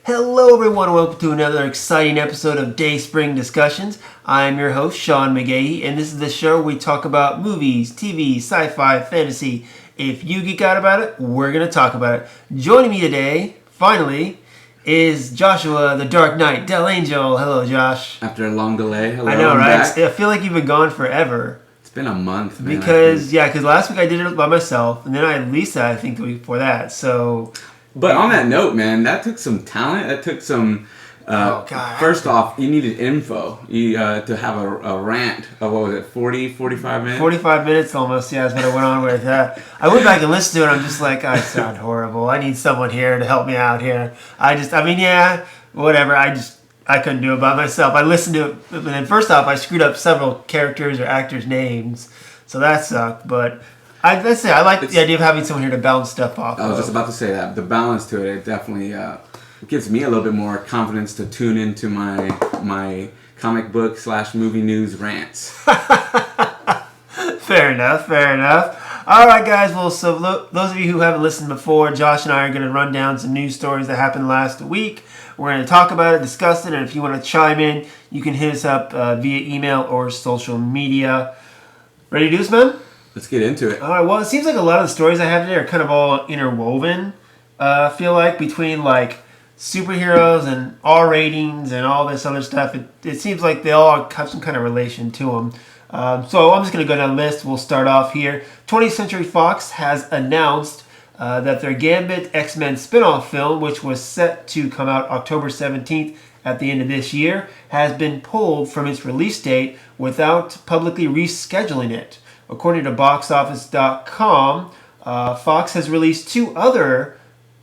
Hello everyone, welcome to another exciting episode of Dayspring Discussions. I'm your host, Sean McGahee, and this is the show where we talk about movies, TV, sci-fi, fantasy. If you geek out about it, we're going to talk about it. Joining me today, finally, is Joshua, the Dark Knight, Del Angel. Hello, Josh. After a long delay, hello, I know, I'm right? back. I feel like you've been gone forever. It's been a month, man. Because last week I did it by myself, and then I had Lisa, I think, the week before that, so... But on that note, man, that took some talent. That took some... First off, you needed info to have a rant of, what was it, 40, 45 minutes? 45 minutes almost, yeah, is what I went on with. I went back and listened to it, and I'm just like, I sound horrible. I need someone here to help me out here. Whatever. I couldn't do it by myself. I listened to it, and then first off, I screwed up several characters or actors' names, so that sucked, but... I like the idea of having someone here to bounce stuff off. I was just about to say that. The balance to it definitely gives me a little bit more confidence to tune into my comic book / movie news rants. Fair enough. All right, guys. Well, so those of you who haven't listened before, Josh and I are going to run down some news stories that happened last week. We're going to talk about it, discuss it, and if you want to chime in, you can hit us up via email or social media. Ready to do this, man? Let's get into it. All right. Well, it seems like a lot of the stories I have today are kind of all interwoven. I feel like between like superheroes and R ratings and all this other stuff, it seems like they all have some kind of relation to them. So I'm just going to go down the list. We'll start off here. 20th Century Fox has announced that their Gambit X-Men spin-off film, which was set to come out October 17th at the end of this year, has been pulled from its release date without publicly rescheduling it. According to BoxOffice.com, Fox has released two other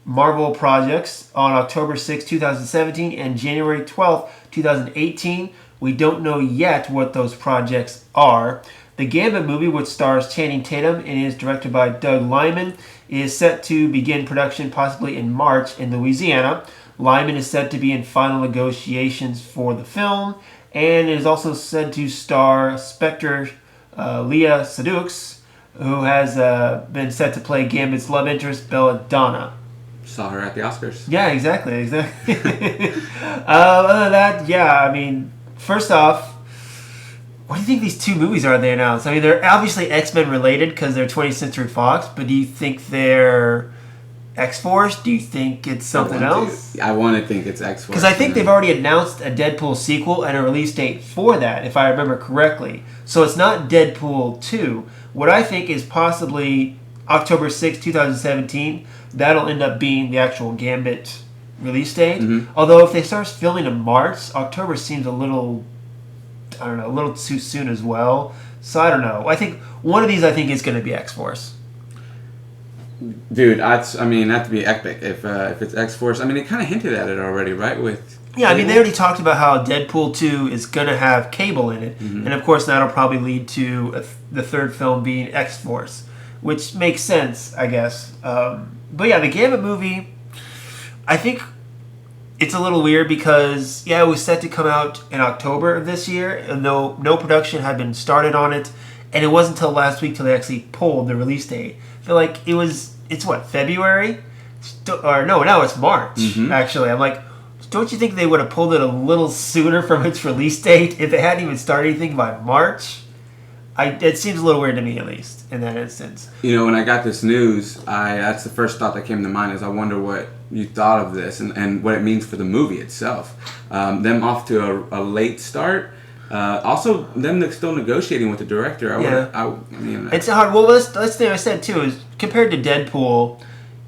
Marvel projects on October 6, 2017 and January 12, 2018. We don't know yet what those projects are. The Gambit movie, which stars Channing Tatum and is directed by Doug Liman, is set to begin production possibly in March in Louisiana. Liman is said to be in final negotiations for the film, and it is also said to star Spectre Leah Sedux, who has been set to play Gambit's love interest, Belladonna. Saw her at the Oscars. Yeah, exactly. Other than that, first off, what do you think these two movies are they announced? I mean, they're obviously X-Men related because they're 20th Century Fox, but do you think they're X-Force? Do you think it's something else? I want to think it's X-Force. Because I think they've already announced a Deadpool sequel and a release date for that, if I remember correctly. So it's not Deadpool 2. What I think is possibly October 6, 2017. That'll end up being the actual Gambit release date. Mm-hmm. Although if they start filming in March, October seems a little too soon as well. So I don't know. I think one of these is going to be X-Force. Dude, that'd be epic if it's X-Force. I mean, they kind of hinted at it already, right? They already talked about how Deadpool 2 is going to have Cable in it. Mm-hmm. And, of course, that'll probably lead to the third film being X-Force, which makes sense, I guess. But, the Gambit movie, I think it's a little weird because, it was set to come out in October of this year, and no production had been started on it. And it wasn't until last week till they actually pulled the release date. I feel like it's February? Now it's March, actually. I'm like, don't you think they would have pulled it a little sooner from its release date if they hadn't even started anything by March? It seems a little weird to me, at least, in that instance. When I got this news, that's the first thought that came to mind is I wonder what you thought of this and what it means for the movie itself. Them off to a late start. Also, them still negotiating with the director. It's hard. Well, that's thing I said too is compared to Deadpool.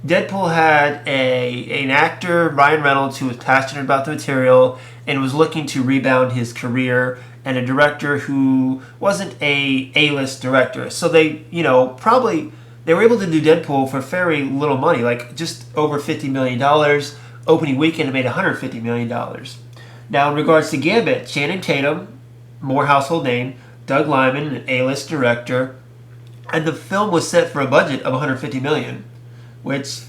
Deadpool had an actor, Ryan Reynolds, who was passionate about the material and was looking to rebound his career, and a director who wasn't a A-list director. So they, they were able to do Deadpool for very little money, like just over $50 million. Opening weekend, it made $150 million. Now, in regards to Gambit, Channing Tatum, more household name, Doug Liman, an A-list director, and the film was set for a budget of $150 million, which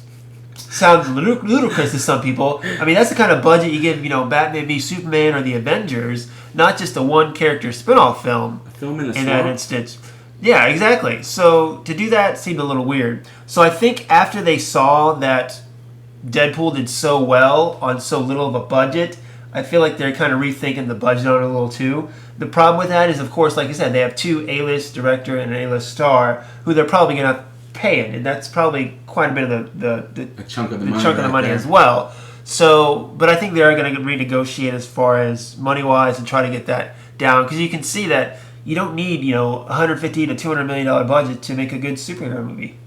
sounds ludicrous to some people. I mean, that's the kind of budget you give, Batman v Superman or the Avengers, not just a one-character spin-off film. A film in that instance. Yeah, exactly. So to do that seemed a little weird. So I think after they saw that Deadpool did so well on so little of a budget, I feel like they're kind of rethinking the budget on it a little too. The problem with that is, of course, like I said, they have two A-list director and an A-list star who they're probably going to pay it, and that's probably quite a bit of a chunk of the money as well. So, but I think they are going to renegotiate as far as money-wise and try to get that down, because you can see that you don't need, $150 to $200 million budget to make a good superhero movie.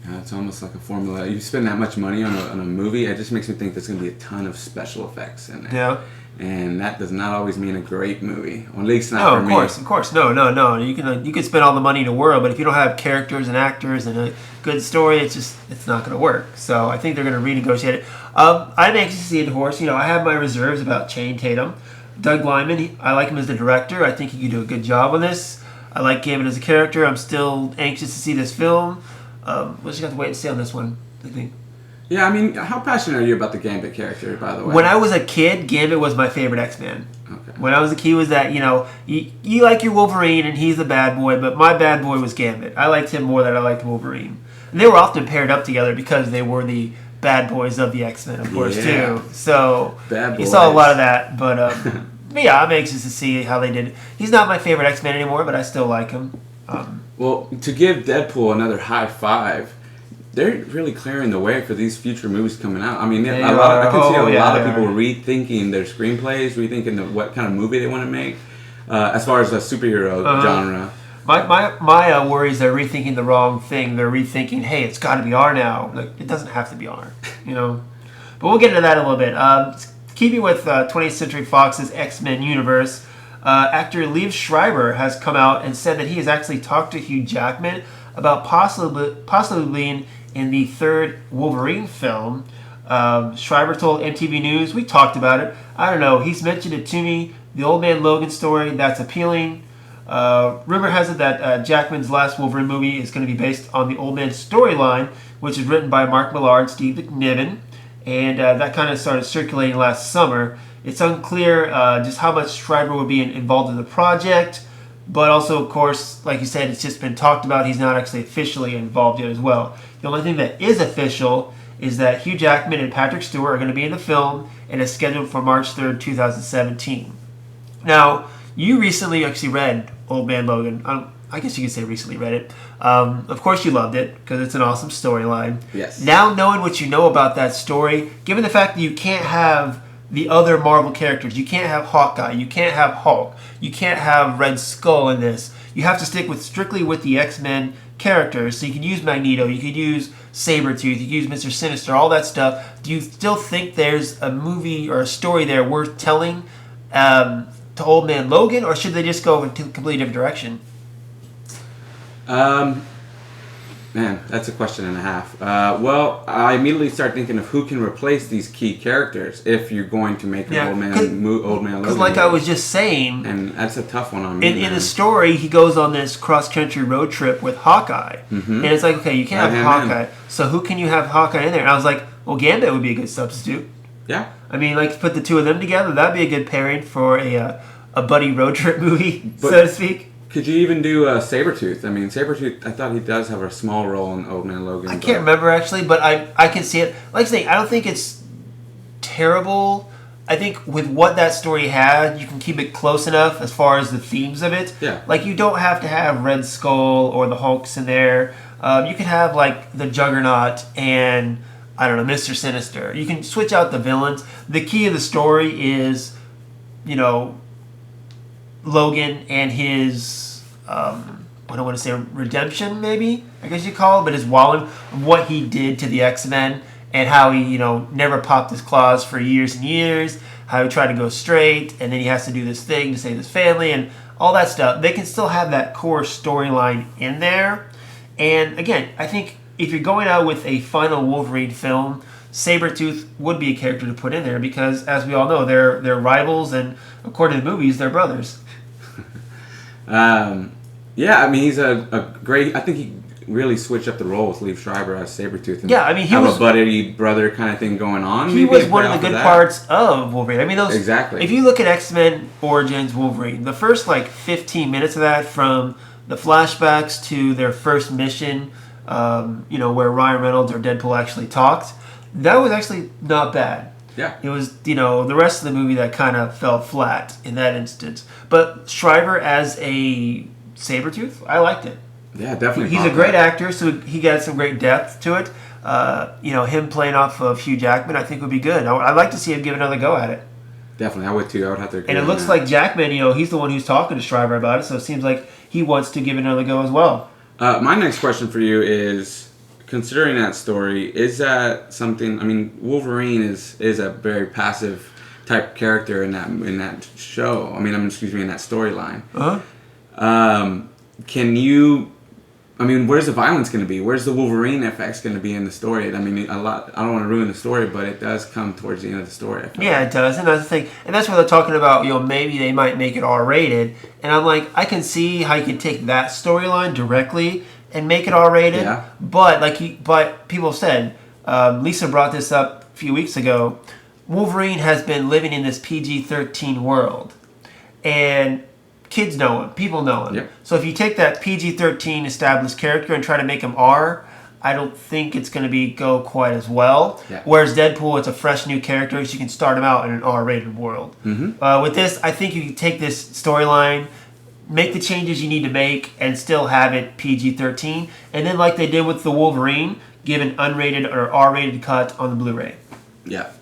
Yeah, it's almost like a formula. You spend that much money on a movie, it just makes me think there's going to be a ton of special effects in it. Yeah. And that does not always mean a great movie, or at least not for me. No, of course. No. You can spend all the money in the world, but if you don't have characters and actors and a good story, it's not going to work. So I think they're going to renegotiate it. I'm anxious to see it, horse. I have my reserves about Channing Tatum. Doug Liman, I like him as the director. I think he could do a good job on this. I like Gambit as a character. I'm still anxious to see this film. We'll just have to wait and see on this one, I think. Yeah, I mean, how passionate are you about the Gambit character, by the way? When I was a kid, Gambit was my favorite X-Man. Okay. When I was a kid, was that, you like your Wolverine and he's the bad boy, but my bad boy was Gambit. I liked him more than I liked Wolverine. And they were often paired up together because they were the bad boys of the X-Men, of course, too. So bad you boys. saw a lot of that, but yeah, I'm anxious to see how they did it. He's not my favorite X-Men anymore, but I still like him. Well, to give Deadpool another high five, they're really clearing the way for these future movies coming out. I mean, I can see a lot of people rethinking their screenplays, rethinking what kind of movie they want to make, as far as the superhero genre. My worry is they're rethinking the wrong thing. They're rethinking, hey, it's got to be R now. Like, it doesn't have to be R, But we'll get into that in a little bit. Keeping with 20th Century Fox's X-Men universe, actor Liev Schreiber has come out and said that he has actually talked to Hugh Jackman about possibly being in the third Wolverine film. Schreiber told MTV News, we talked about it. I don't know. He's mentioned it to me. The Old Man Logan story, that's appealing. Rumor has it that Jackman's last Wolverine movie is going to be based on the Old Man storyline, which is written by Mark Millar, Steve McNiven, and that kind of started circulating last summer. It's unclear just how much Schreiber would be involved in the project, but also, of course, like you said, it's just been talked about. He's not actually officially involved yet as well. The only thing that is official is that Hugh Jackman and Patrick Stewart are going to be in the film, and it's scheduled for March 3rd, 2017. Now, you recently actually read Old Man Logan. I guess you could say recently read it. Of course you loved it, because it's an awesome storyline. Yes. Now, knowing what you know about that story, given the fact that you can't have the other Marvel characters, you can't have Hawkeye, you can't have Hulk, you can't have Red Skull in this. You have to stick strictly with the X-Men characters. So you could use Magneto, you could use Sabretooth, you could use Mr. Sinister, all that stuff. Do you still think there's a movie or a story there worth telling to Old Man Logan, or should they just go in a completely different direction? Man, that's a question and a half. Well, I immediately start thinking of who can replace these key characters if you're going to make an Old Man Logan. Because like I was just saying, and that's a tough one on me. In the story, he goes on this cross-country road trip with Hawkeye. Mm-hmm. And it's like, okay, you can't have Hawkeye. So who can you have Hawkeye in there? And I was like, well, Gambit would be a good substitute. Yeah. I mean, like, put the two of them together, that'd be a good pairing for a buddy road trip movie, so to speak. Could you even do Sabretooth? I mean, Sabretooth, I thought he does have a small role in Old Man Logan. I can't remember, actually, but I can see it. Like I say, I don't think it's terrible. I think with what that story had, you can keep it close enough as far as the themes of it. Yeah. Like, you don't have to have Red Skull or the Hulks in there. You can have, like, the Juggernaut and, I don't know, Mr. Sinister. You can switch out the villains. The key of the story is, Logan and his, I don't want to say redemption, maybe, I guess you call it, but his wallet, what he did to the X-Men, and how he, never popped his claws for years and years, how he tried to go straight, and then he has to do this thing to save his family, and all that stuff. They can still have that core storyline in there. And again, I think if you're going out with a final Wolverine film, Sabretooth would be a character to put in there, because, as we all know, they're rivals, and according to the movies, they're brothers. Yeah, I mean, he's a great... I think he really switched up the role with Liev Schreiber as Sabretooth. And yeah, I mean, he was... a buddy brother kind of thing going on. He was one of the good parts of Wolverine. I mean, those... Exactly. If you look at X-Men Origins Wolverine, the first, 15 minutes of that, from the flashbacks to their first mission, where Ryan Reynolds or Deadpool actually talked, That was actually not bad. Yeah. It was, the rest of the movie that kind of fell flat in that instance. But Shriver as a Sabretooth, I liked it. Yeah, definitely. He's a great actor, so he got some great depth to it. Him playing off of Hugh Jackman, I think would be good. I'd like to see him give another go at it. Definitely, I would too. I would have to agree. And it looks like Jackman, he's the one who's talking to Shriver about it, so it seems like he wants to give it another go as well. My next question for you is, considering that story, is that something? I mean, Wolverine is a very passive type character in that show. I mean, in that storyline. Can you? I mean, where's the violence going to be? Where's the Wolverine effects going to be in the story? I mean, I don't want to ruin the story, but it does come towards the end of the story. Yeah, it does, and that's the thing. And that's what they're talking about. Maybe they might make it R-rated, and I'm like, I can see how you can take that storyline directly and make it R-rated. Yeah. But people have said, Lisa brought this up a few weeks ago. Wolverine has been living in this PG-13 world, and kids know him. People know him. Yep. So if you take that PG-13 established character and try to make him R, I don't think it's going to go quite as well. Yeah. Whereas Deadpool, it's a fresh new character, so you can start him out in an R-rated world. Mm-hmm. With this, I think you can take this storyline, make the changes you need to make, and still have it PG-13. And then like they did with the Wolverine, give an unrated or R-rated cut on the Blu-ray. Yeah.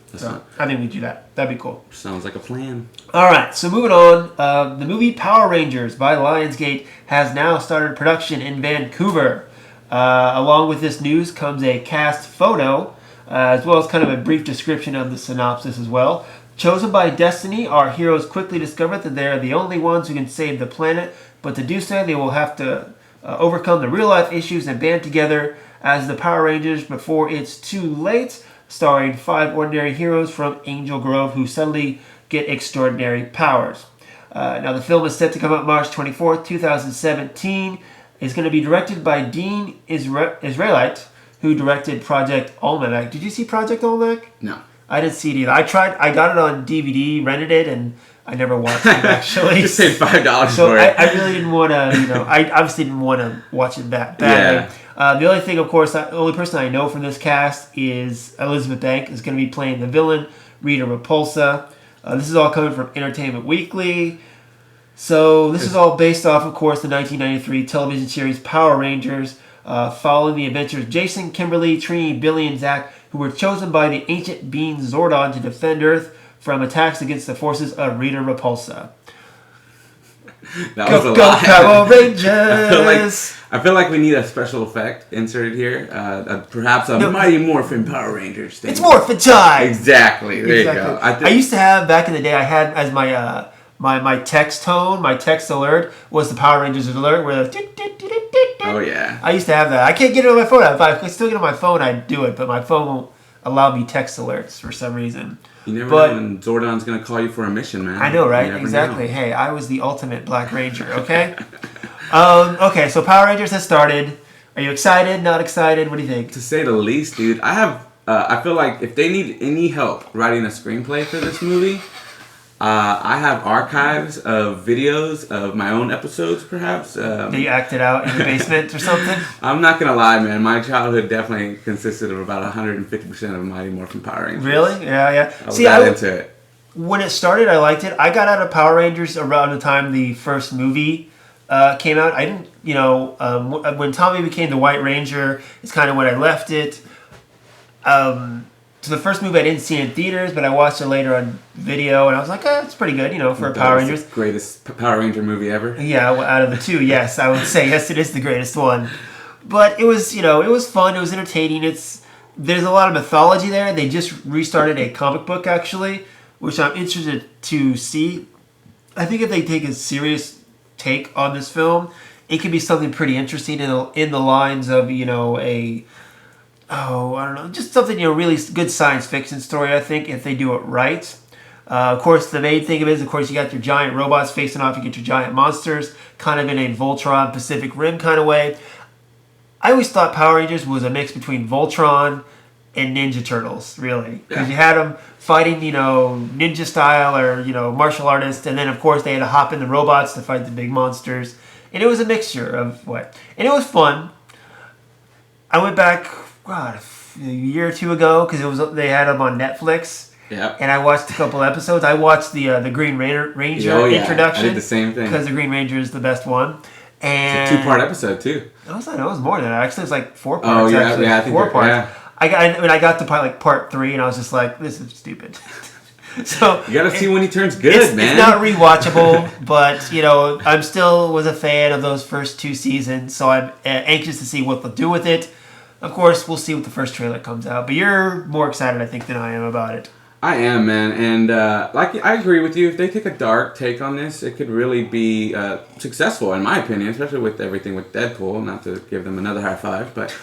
I think we do that. That'd be cool. Sounds like a plan. All right, so moving on. The movie Power Rangers by Lionsgate has now started production in Vancouver. Along with this news comes a cast photo, as well as kind of a brief description of the synopsis as well. Chosen by destiny, our heroes quickly discover that they are the only ones who can save the planet, but to do so, they will have to overcome the real-life issues and band together as the Power Rangers before it's too late, starring 5 ordinary heroes from Angel Grove who suddenly get extraordinary powers. Now, the film is set to come out March 24th, 2017. It's going to be directed by Dean Israelite, who directed Project Almanac. Did you see Project Almanac? No. I didn't see it either. I got it on DVD, rented it, and I never watched it, actually. Just paid $5 so for it. I really didn't want to, I obviously didn't want to watch it that badly. Yeah. The only thing, of course, the only person I know from this cast is Elizabeth Banks is going to be playing the villain, Rita Repulsa. This is all coming from Entertainment Weekly. So this is all based off, of course, the 1993 television series Power Rangers, following the adventures of Jason, Kimberly, Trini, Billy, and Zach, who were chosen by the ancient being Zordon to defend Earth from attacks against the forces of Rita Repulsa. That was a Go lot. Power Rangers! I feel like we need a special effect inserted here. Perhaps a Mighty Morphin Power Rangers thing. It's Morphin time! Exactly. There you go. I used to have, back in the day, I had as my my text tone, my text alert was the Power Rangers alert, where the oh yeah. I used to have that. I can't get it on my phone. If I could still get it on my phone, I'd do it, but my phone won't allow me text alerts for some reason. You never know when Zordon's going to call you for a mission, man. I know, right? Exactly. Know. Hey, I was the ultimate Black Ranger, okay? Okay, so Power Rangers has started. Are you excited? Not excited? What do you think? To say the least, dude. I feel like if they need any help writing a screenplay for this movie, I have archives of videos of my own episodes, perhaps. That you acted out in the basement or something? I'm not going to lie, man. My childhood definitely consisted of about 150% of Mighty Morphin Power Rangers. Really? Yeah. I was that into it. When it started, I liked it. I got out of Power Rangers around the time the first movie came out. I didn't, when Tommy became the White Ranger, it's kind of when I left it. So the first movie I didn't see in theaters, but I watched it later on video, and I was like, it's pretty good, for Power Rangers. The greatest Power Ranger movie ever. Yeah, out of the two, yes, I would say yes, it is the greatest one. But it was, it was fun. It was entertaining. There's a lot of mythology there. They just restarted a comic book actually, which I'm interested to see. I think if they take a serious take on this film, it could be something pretty interesting in the lines of I don't know, just something, really good science fiction story, I think, if they do it right. Of course, the main thing of it is, of course, you got your giant robots facing off, you get your giant monsters, kind of in a Voltron, Pacific Rim kind of way. I always thought Power Rangers was a mix between Voltron and Ninja Turtles, really. Because you had them fighting, ninja style or, martial artists, and then, of course, they had to hop in the robots to fight the big monsters. And it was a mixture of and it was fun. I went back... God, a year or two ago because they had them on Netflix. Yeah. And I watched a couple episodes. I watched the Green Ranger introduction. I did the same thing because the Green Ranger is the best one. And it's a 2-part episode too. I was like, it was more than that. Actually, it was like 4 parts. Oh yeah, actually. yeah, I think 4 parts. Yeah. I got to part 3, and I was just like, this is stupid. So you gotta see when he turns good, man. It's not rewatchable, but I'm still was a fan of those first 2 seasons, so I'm anxious to see what they'll do with it. Of course, we'll see what the first trailer comes out, but you're more excited, I think, than I am about it. I am, man, and I agree with you. If they take a dark take on this, it could really be successful, in my opinion, especially with everything with Deadpool. Not to give them another high five, but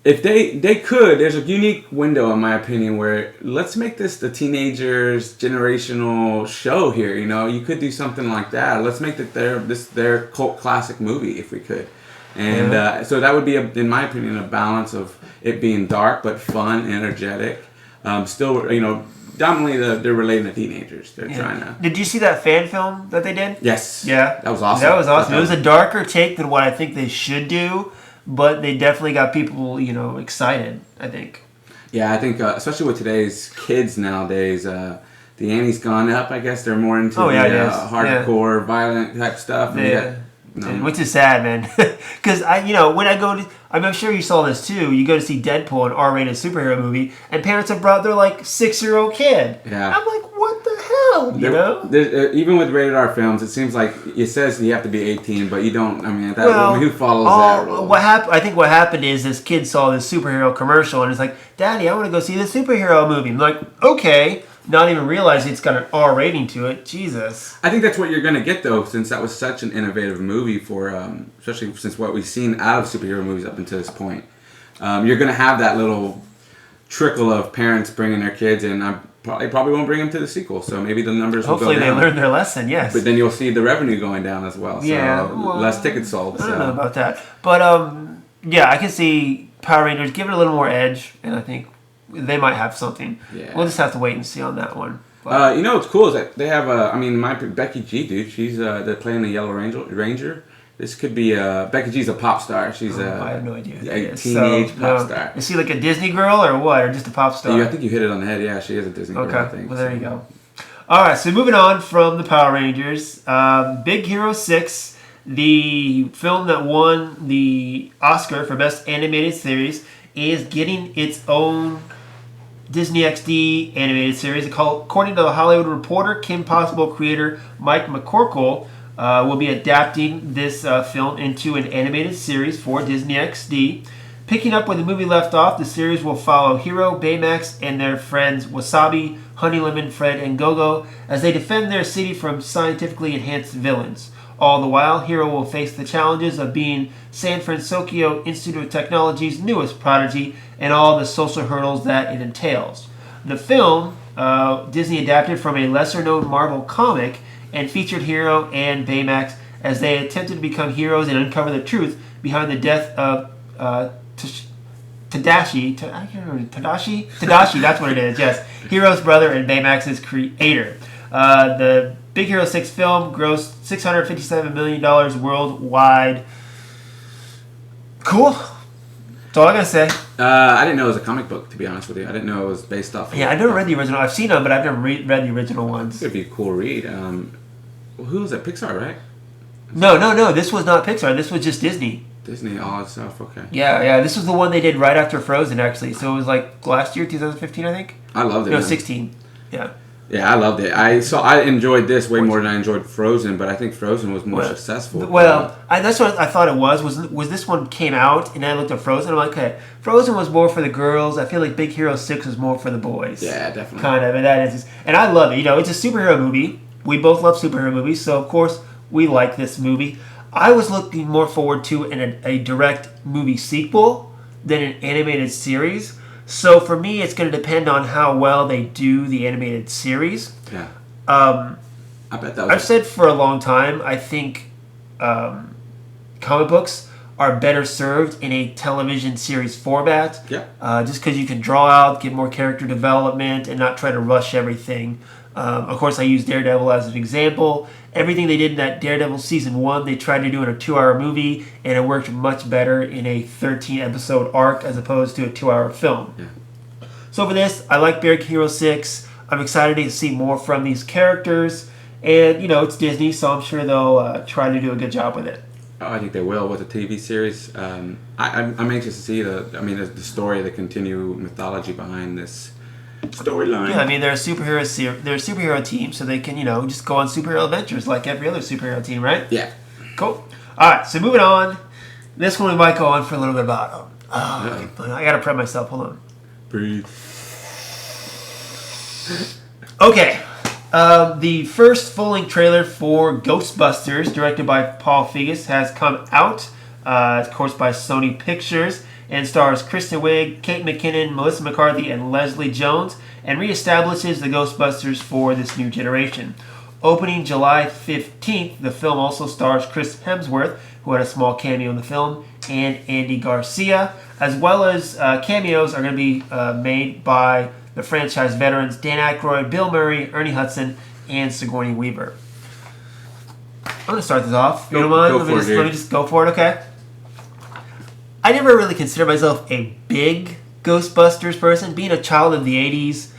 if they could, there's a unique window, in my opinion, where let's make this the teenagers' generational show here. You could do something like that. Let's make it their cult classic movie if we could. And so that would be, in my opinion, a balance of it being dark but fun, energetic. Still, dominantly they're relating to teenagers. They're trying to. Did you see that fan film that they did? Yes. Yeah. That was awesome. That was awesome. It was a darker take than what I think they should do, but they definitely got people, excited, I think. Yeah, I think, especially with today's kids nowadays, the ante's gone up, I guess. They're more into hardcore, violent type stuff. Yeah. Which is sad, man. Because when I go to, I'm sure you saw this too. You go to see Deadpool, an R-rated superhero movie, and parents have brought their 6-year-old kid. Yeah. I'm like, what the hell? Even with rated R films, it seems like it says you have to be 18, but you don't. Who follows that rule? I think what happened is this kid saw this superhero commercial and it's like, Daddy, I want to go see the superhero movie. I'm like, okay. Not even realizing it's got an R rating to it. Jesus. I think that's what you're going to get, though, since that was such an innovative movie for, especially since what we've seen out of superhero movies up until this point. You're going to have that little trickle of parents bringing their kids in. They probably won't bring them to the sequel, so maybe the numbers will go down. Hopefully they learn their lesson, yes. But then you'll see the revenue going down as well. So less tickets sold. I don't know about that. But, I can see Power Rangers give it a little more edge, and I think they might have something. Yeah. We'll just have to wait and see on that one. What's cool is that they have my Becky G, dude. She's they're playing the Yellow Ranger. This could be Becky G's a pop star. She's I have no idea. A teenage pop star. Is she like a Disney girl or what, or just a pop star? I think you hit it on the head. Yeah, she is a Disney girl. I think. Well, there you go. All right, so moving on from the Power Rangers, Big Hero 6, the film that won the Oscar for Best Animated Series, is getting its own Disney XD animated series. According to the Hollywood Reporter, Kim Possible creator Mike McCorkle will be adapting this film into an animated series for Disney XD. Picking up where the movie left off, the series will follow Hero, Baymax, and their friends Wasabi, Honey Lemon, Fred, and Go-Go as they defend their city from scientifically enhanced villains. All the while, Hero will face the challenges of being San Francisco Institute of Technology's newest prodigy and all the social hurdles that it entails. The film, Disney adapted from a lesser-known Marvel comic and featured Hero and Baymax as they attempted to become heroes and uncover the truth behind the death of Tadashi. I can't remember. Tadashi, that's what it is, yes. Hero's brother and Baymax's creator. The Big Hero 6 film grossed $657 million worldwide. Cool. That's all I gotta say. I didn't know it was a comic book, to be honest with you. I didn't know it was based off of... Yeah, I never read the original. I've seen them, but I've never read the original ones. It'd be a cool read. Who was that? Pixar, right? No. This was not Pixar. This was just Disney. Disney, all that stuff, okay. Yeah. This was the one they did right after Frozen, actually. So it was like last year, 2015, I think? I loved it. No, 16. Yeah. Yeah, I loved it. I enjoyed this way more than I enjoyed Frozen, but I think Frozen was more successful. Well, that's what I thought it was this one came out, and I looked at Frozen, I'm like, okay, Frozen was more for the girls. I feel like Big Hero 6 was more for the boys. Yeah, definitely. Kind of, and I love it. It's a superhero movie. We both love superhero movies, so of course we like this movie. I was looking more forward to a direct movie sequel than an animated series. So for me, it's going to depend on how well they do the animated series. Yeah. I bet that was... I've said for a long time, I think comic books are better served in a television series format. Yeah. Just because you can draw out, get more character development, and not try to rush everything. Of course, I use Daredevil as an example. Everything they did in that Daredevil season 1, they tried to do in a 2-hour movie, and it worked much better in a 13-episode arc as opposed to a 2-hour film. Yeah. So for this, I like Big Hero 6. I'm excited to see more from these characters. And, it's Disney, so I'm sure they'll try to do a good job with it. Oh, I think they will with the TV series. I'm anxious to see the story, the continued mythology behind this storyline. Yeah, they're a superhero team, so they can, just go on superhero adventures like every other superhero team, right? Yeah. Cool. All right, so moving on. This one we might go on for a little bit about. I gotta prep myself. Hold on. Breathe. Okay. The first full-length trailer for Ghostbusters, directed by Paul Fegus, has come out. Of course, by Sony Pictures, and stars Kristen Wiig, Kate McKinnon, Melissa McCarthy, and Leslie Jones, and reestablishes the Ghostbusters for this new generation. Opening July 15th, the film also stars Chris Hemsworth, who had a small cameo in the film, and Andy Garcia, as well as cameos are going to be made by the franchise veterans Dan Aykroyd, Bill Murray, Ernie Hudson, and Sigourney Weaver. I'm going to start this off. You don't mind? Let me just go for it, okay? I never really considered myself a big Ghostbusters person. Being a child of the 80s,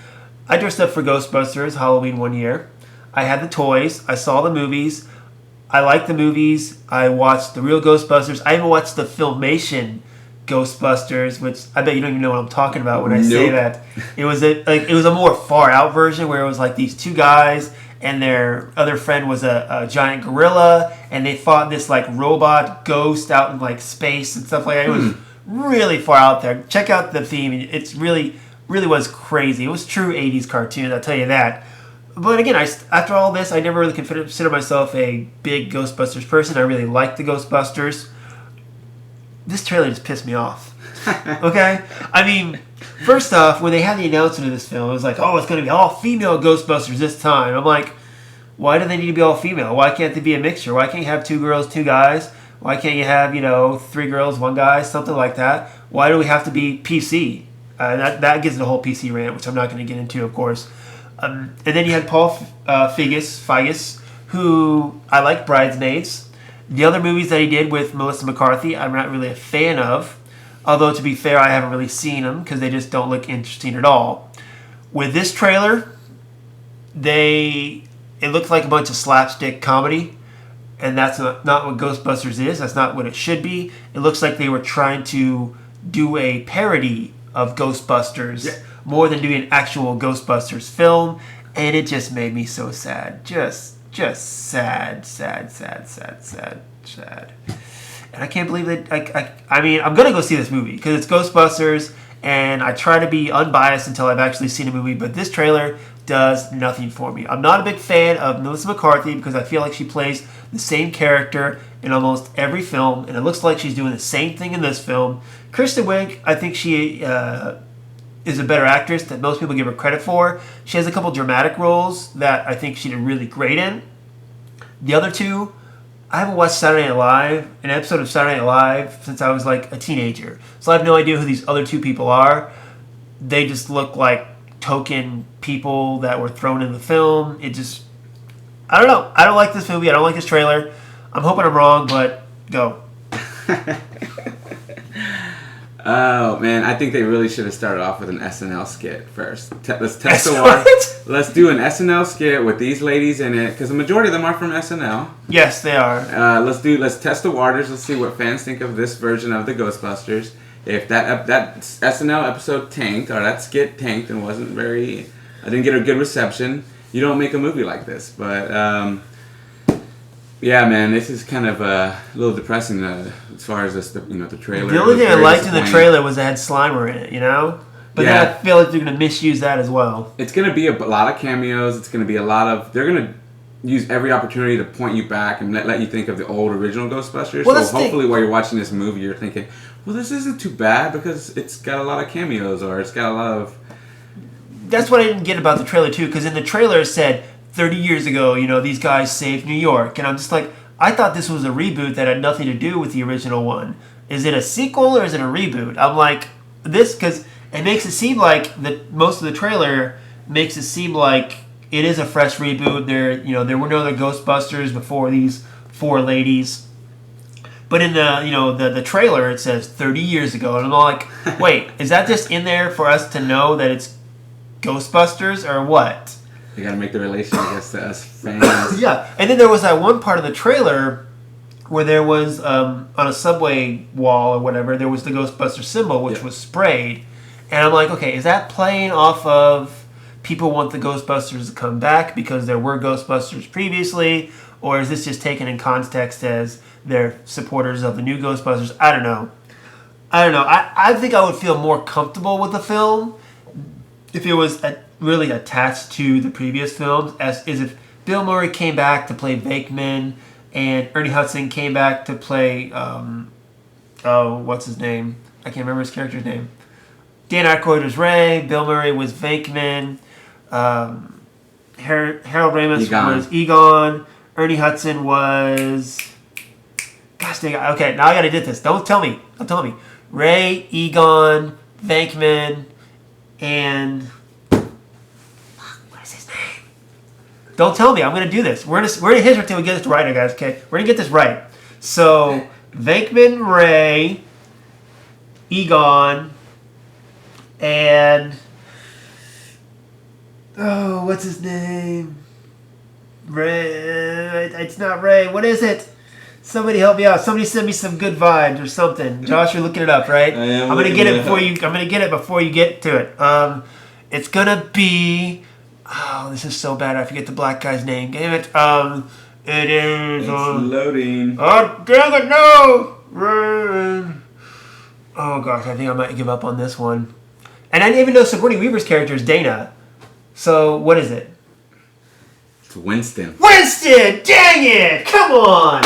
I dressed up for Ghostbusters Halloween one year. I had the toys. I saw the movies. I liked the movies. I watched the real Ghostbusters. I even watched the Filmation Ghostbusters, which I bet you don't even know what I'm talking about when I say that. It was a more far out version where it was like these two guys and their other friend was a giant gorilla, and they fought this like robot ghost out in like space and stuff like that. It was really far out there. Check out the theme. It's really was crazy. It was true 80s cartoon, I'll tell you that. But again, after all this, I never really considered myself a big Ghostbusters person. I really liked the Ghostbusters. This trailer just pissed me off. Okay? First off, when they had the announcement of this film, it was like, oh, it's going to be all female Ghostbusters this time. I'm like, why do they need to be all female? Why can't they be a mixture? Why can't you have 2 girls, 2 guys? Why can't you have, 3 girls, 1 guy, something like that? Why do we have to be PC? That gives it a whole PC rant, which I'm not going to get into, of course. And then you had Paul Fegus, who I like Bridesmaids. The other movies that he did with Melissa McCarthy, I'm not really a fan of. Although, to be fair, I haven't really seen them because they just don't look interesting at all. With this trailer, it looks like a bunch of slapstick comedy. And that's not what Ghostbusters is. That's not what it should be. It looks like they were trying to do a parody of Ghostbusters more than doing an actual Ghostbusters film. And it just made me so sad. Just sad. And I can't believe that. I'm going to go see this movie because it's Ghostbusters, and I try to be unbiased until I've actually seen a movie, but this trailer does nothing for me. I'm not a big fan of Melissa McCarthy because I feel like she plays the same character in almost every film, and it looks like she's doing the same thing in this film. Kristen Wiig, I think she is a better actress than most people give her credit for. She has a couple dramatic roles that I think she did really great in. The other two, I haven't watched Saturday Night Live, an episode of Saturday Night Live, since I was like a teenager. So I have no idea who these other 2 people are. They just look like token people that were thrown in the film. I don't know. I don't like this movie. I don't like this trailer. I'm hoping I'm wrong, but go. Oh man, I think they really should have started off with an SNL skit first. Let's test the water. Let's do an SNL skit with these ladies in it, because the majority of them are from SNL. Yes, they are. Let's test the waters. Let's see what fans think of this version of the Ghostbusters. If that SNL episode tanked, or that skit tanked and I didn't get a good reception, you don't make a movie like this. But yeah, man, this is kind of a little depressing as far as the trailer. The only thing I liked in the trailer was it had Slimer in it, But then I feel like they're going to misuse that as well. It's going to be a lot of cameos. It's going to be they're going to use every opportunity to point you back and let you think of the old original Ghostbusters. Well, so hopefully while you're watching this movie, you're thinking, well, this isn't too bad because it's got a lot of cameos, or it's got a lot of... That's what I didn't get about the trailer, too, because in the trailer it said, 30 years ago, these guys saved New York. And I'm just like, I thought this was a reboot that had nothing to do with the original one. Is it a sequel or is it a reboot? I'm like, this, because it makes it seem like most of the trailer makes it seem like it is a fresh reboot. There were no other Ghostbusters before these 4 ladies. But in the trailer, it says 30 years ago. And I'm like, wait, is that just in there for us to know that it's Ghostbusters or what? You gotta make the relation, I guess, to us fans. Yeah. And then there was that one part of the trailer where there was, on a subway wall or whatever, there was the Ghostbuster symbol, which was sprayed. And I'm like, okay, is that playing off of people want the Ghostbusters to come back because there were Ghostbusters previously? Or is this just taken in context as they're supporters of the new Ghostbusters? I don't know. I think I would feel more comfortable with the film if it was really attached to the previous films, as if Bill Murray came back to play Venkman and Ernie Hudson came back to play what's his name? I can't remember his character's name. Dan Aykroyd was Ray, Bill Murray was Venkman, Harold Ramis was Egon, Ernie Hudson was... Gosh dang it. Okay, now I gotta get this. Don't tell me. Ray, Egon, Venkman, and... What is his name? Don't tell me. I'm gonna do this. We're gonna hit until we get this right, guys. Okay, we're gonna get this right. So Venkman, Ray, Egon, and what's his name? Ray. It's not Ray. What is it? Somebody help me out. Somebody send me some good vibes or something. Josh, you're looking it up, right? I am. I'm gonna get it before you. I'm gonna get it before you get to it. It's gonna be. Oh, this is so bad. I forget the black guy's name. Damn it. It is. It's loading. Oh, dang it! No. Ray. Oh gosh, I think I might give up on this one. And I didn't even know Sigourney Weaver's character is Dana. So what is it? It's Winston. Winston! Dang it! Come on!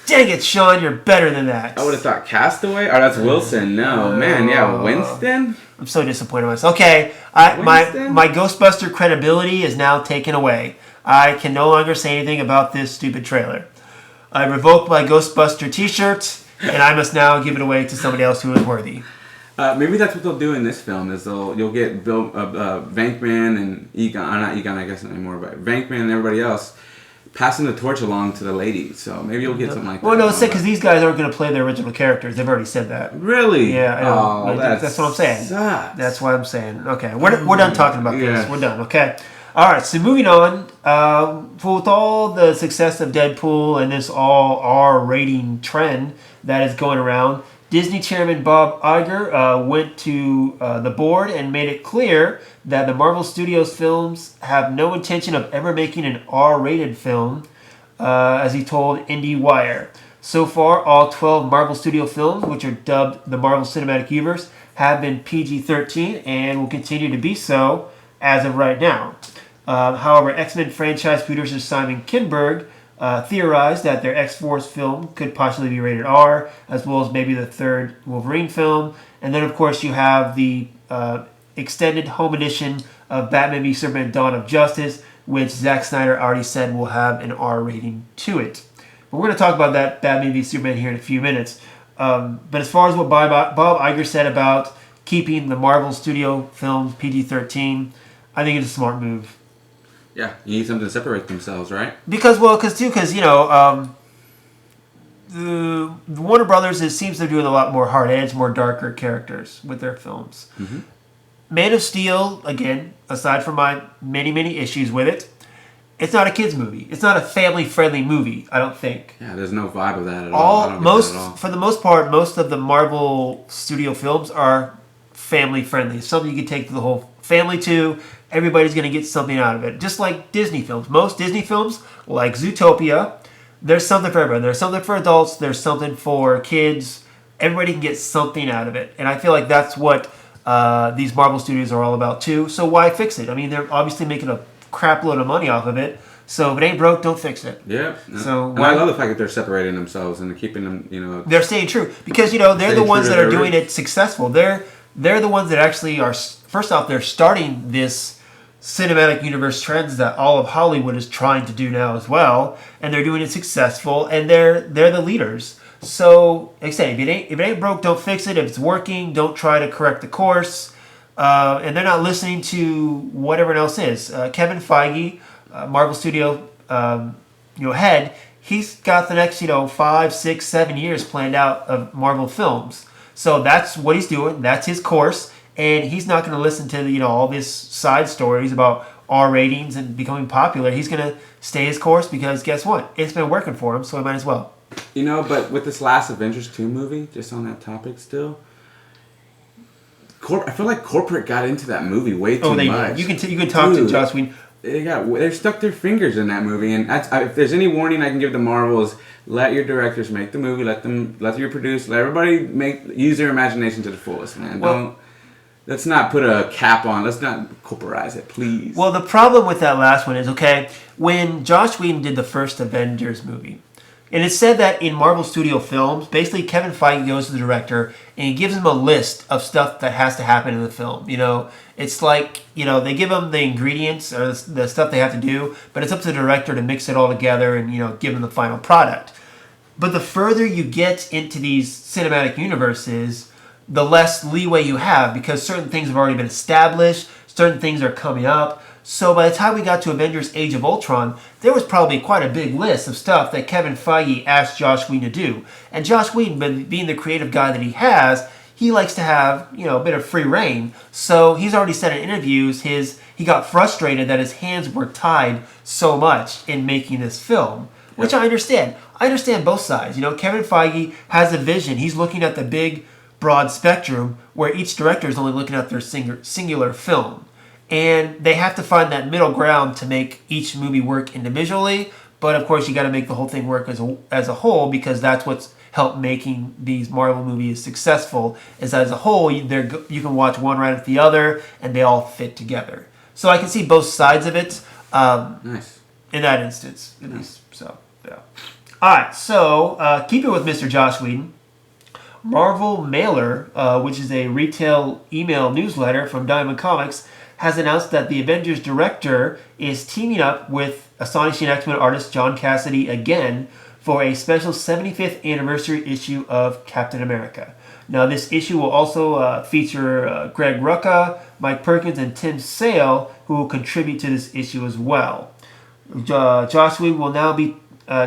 Dang it, Sean, you're better than that. I would have thought Castaway. Oh, that's Wilson. No, man, yeah, Winston. I'm so disappointed in myself. Okay, my Ghostbuster credibility is now taken away. I can no longer say anything about this stupid trailer. I revoked my Ghostbuster T-shirt, and I must now give it away to somebody else who is worthy. Maybe that's what they'll do in this film. Is you'll get Venkman and Egon, not Egon, I guess not anymore, but Venkman and everybody else passing the torch along to the ladies. So maybe you'll get something like that. Well, no, it's because these guys aren't going to play their original characters. They've already said that. Really? Yeah, I know. Oh, that's what I'm saying. Sucks. That's what I'm saying. Okay, we're done talking about this. We're done. Okay. All right. So moving on. With all the success of Deadpool and this all R rating trend that is going around, Disney chairman Bob Iger went to the board and made it clear that the Marvel Studios films have no intention of ever making an R-rated film, as he told IndieWire. So far, all 12 Marvel Studio films, which are dubbed the Marvel Cinematic Universe, have been PG-13 and will continue to be so as of right now. However, X-Men franchise producer Simon Kinberg theorized that their X-Force film could possibly be rated R, as well as maybe the third Wolverine film. And then, of course, you have the extended home edition of Batman v Superman Dawn of Justice, which Zack Snyder already said will have an R rating to it. But we're going to talk about that Batman v Superman here in a few minutes. But as far as what Bob Iger said about keeping the Marvel Studio films PG-13, I think it's a smart move. Yeah, you need something to separate themselves, right? Because the Warner Brothers seems they're doing a lot more hard edge, more darker characters with their films. Mm-hmm. Man of Steel, again, aside from my many issues with it, it's not a kids movie. It's not a family friendly movie. I don't think. Yeah, there's no vibe of that at all. For the most part, most of the Marvel Studio films are family friendly. Something you can take to the whole family to. Everybody's going to get something out of it. Just like Disney films. Most Disney films, like Zootopia, there's something for everyone. There's something for adults. There's something for kids. Everybody can get something out of it. And I feel like that's what these Marvel Studios are all about too. So why fix it? I mean, they're obviously making a crap load of money off of it. So if it ain't broke, don't fix it. Yeah. So I love the fact that they're separating themselves and keeping them, They're staying true. Because, they're the ones that are doing it successful. They're the ones that actually are, first off, they're starting this cinematic universe trends that all of Hollywood is trying to do now as well, and they're doing it successful, and they're the leaders. So, like I say, if it ain't broke, don't fix it. If it's working, don't try to correct the course. and they're not listening to what everyone else is. Kevin Feige, Marvel Studio, head, he's got the next 5, 6, 7 years planned out of Marvel films. So that's what he's doing. That's his course, and he's not going to listen to all these side stories about R ratings and becoming popular. He's going to stay his course because guess what? It's been working for him, so he might as well. But with this last Avengers 2 movie, just on that topic still, I feel like corporate got into that movie way too much. Did. You can talk to Joss Whedon. They stuck their fingers in that movie, and if there's any warning I can give the Marvels, let your directors make the movie, let your producers, let everybody use their imagination to the fullest, man. Let's not put a cap on. Let's not corporatize it, please. Well, the problem with that last one is, when Joss Whedon did the first Avengers movie, and it's said that in Marvel Studio films, basically Kevin Feige goes to the director and he gives him a list of stuff that has to happen in the film. It's like, they give him the ingredients or the stuff they have to do, but it's up to the director to mix it all together and, give him the final product. But the further you get into these cinematic universes, the less leeway you have because certain things have already been established, certain things are coming up. So by the time we got to Avengers Age of Ultron, there was probably quite a big list of stuff that Kevin Feige asked Joss Whedon to do. And Joss Whedon, being the creative guy that he has, he likes to have, a bit of free reign. So he's already said in interviews he got frustrated that his hands were tied so much in making this film, which I understand. I understand both sides. Kevin Feige has a vision. He's looking at the big, broad spectrum where each director is only looking at their singular film. And they have to find that middle ground to make each movie work individually. But of course, you got to make the whole thing work as a whole because that's what's helped making these Marvel movies successful. Is that as a whole, you can watch one right after the other, and they all fit together. So I can see both sides of it. Nice. In that instance, at least. So yeah. All right. So keep it with Mr. Joss Whedon. Marvel Mailer, which is a retail email newsletter from Diamond Comics, has announced that the Avengers director is teaming up with Astonishing X-Men artist John Cassaday again for a special 75th anniversary issue of Captain America. Now, this issue will also feature Greg Rucka, Mike Perkins, and Tim Sale, who will contribute to this issue as well. Joss Whedon will now be